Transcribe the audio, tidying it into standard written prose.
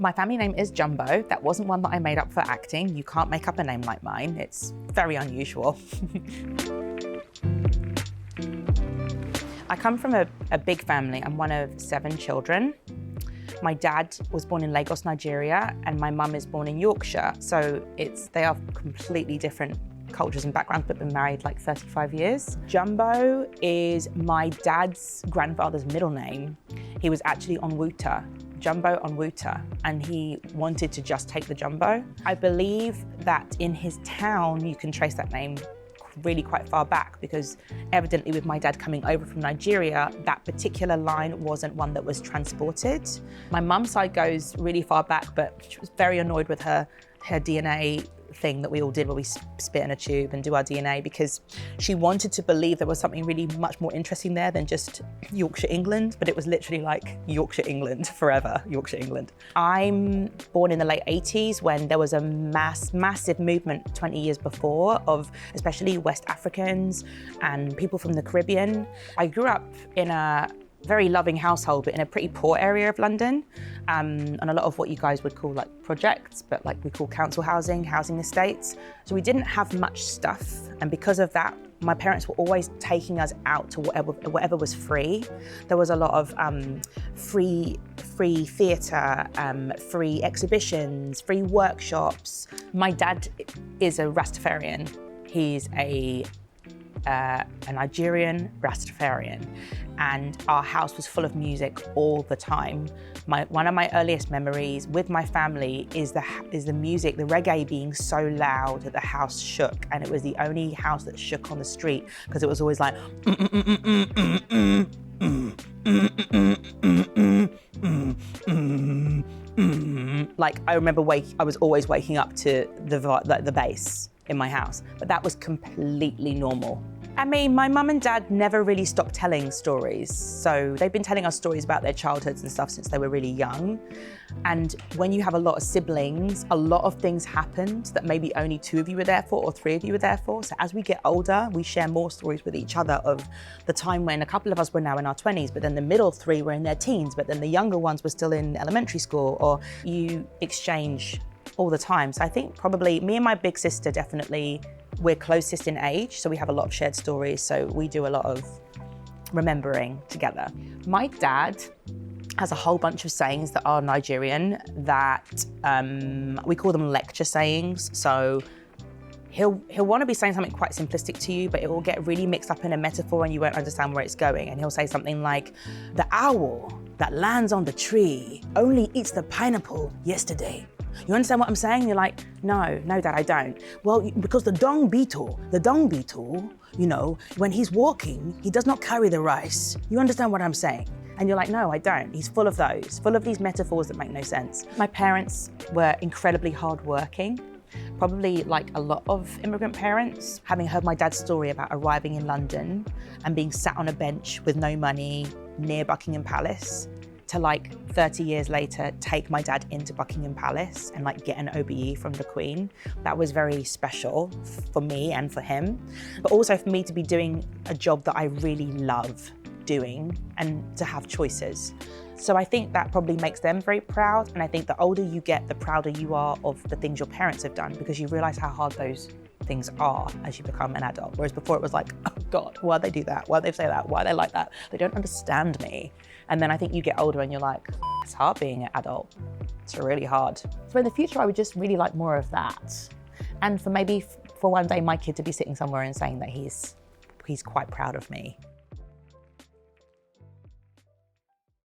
My family name is Jumbo. That wasn't one that I made up for acting. You can't make up a name like mine. It's very unusual. I come from a big family. I'm one of 7 children. My dad was born in Lagos, Nigeria, and my mum is born in Yorkshire. So they are completely different cultures and backgrounds, but been married like 35 years. Jumbo is my dad's grandfather's middle name. He was actually Onwuta, Jumbo Onwuta, and he wanted to just take the Jumbo. I believe that in his town, you can trace that name really quite far back, because evidently with my dad coming over from Nigeria, that particular line wasn't one that was transported. My mum's side goes really far back, but she was very annoyed with her DNA thing that we all did where we spit in a tube and do our DNA, because she wanted to believe there was something really much more interesting there than just Yorkshire, England, but it was literally like Yorkshire, England, forever, Yorkshire, England. I'm born in the late 80s when there was a massive movement 20 years before of especially West Africans and people from the Caribbean. I grew up in a very loving household, but in a pretty poor area of London, and a lot of what you guys would call like projects, but like we call council housing estates. So we didn't have much stuff, and because of that, my parents were always taking us out to whatever was free. There was a lot of free theatre, free exhibitions, free workshops. My dad is a Rastafarian. He's a Nigerian Rastafarian, and our house was full of music all the time. One of my earliest memories with my family is the music, the reggae being so loud that the house shook, and it was the only house that shook on the street because it was always like like I remember I was always waking up to the bass in my house, but that was completely normal. I mean, my mum and dad never really stopped telling stories. So they've been telling us stories about their childhoods and stuff since they were really young. And when you have a lot of siblings, a lot of things happened that maybe only 2 of you were there for or 3 of you were there for. So as we get older, we share more stories with each other of the time when a couple of us were now in our 20s, but then the middle 3 were in their teens, but then the younger ones were still in elementary school, or you exchange all the time. So I think probably me and my big sister, definitely, we're closest in age, so we have a lot of shared stories, so we do a lot of remembering together. My dad has a whole bunch of sayings that are Nigerian that we call them lecture sayings. So he'll want to be saying something quite simplistic to you, but it will get really mixed up in a metaphor and you won't understand where it's going. And he'll say something like, "The owl that lands on the tree only eats the pineapple yesterday." You understand what I'm saying? You're like, no, Dad, I don't. Well, because the dung beetle, you know, when he's walking, he does not carry the rice. You understand what I'm saying? And you're like, no, I don't. He's full of these metaphors that make no sense. My parents were incredibly hardworking, probably like a lot of immigrant parents. Having heard my dad's story about arriving in London and being sat on a bench with no money near Buckingham Palace, to like 30 years later take my dad into Buckingham Palace and like get an OBE from the Queen. That was very special for me and for him, but also for me to be doing a job that I really love doing and to have choices. So I think that probably makes them very proud, and I think the older you get, the prouder you are of the things your parents have done, because you realise how hard those things are as you become an adult. Whereas before it was like, oh God, why'd they do that? Why'd they say that? Why are they like that? They don't understand me. And then I think you get older and you're like, it's hard being an adult. It's really hard. So in the future, I would just really like more of that. And for maybe for one day, my kid to be sitting somewhere and saying that he's quite proud of me.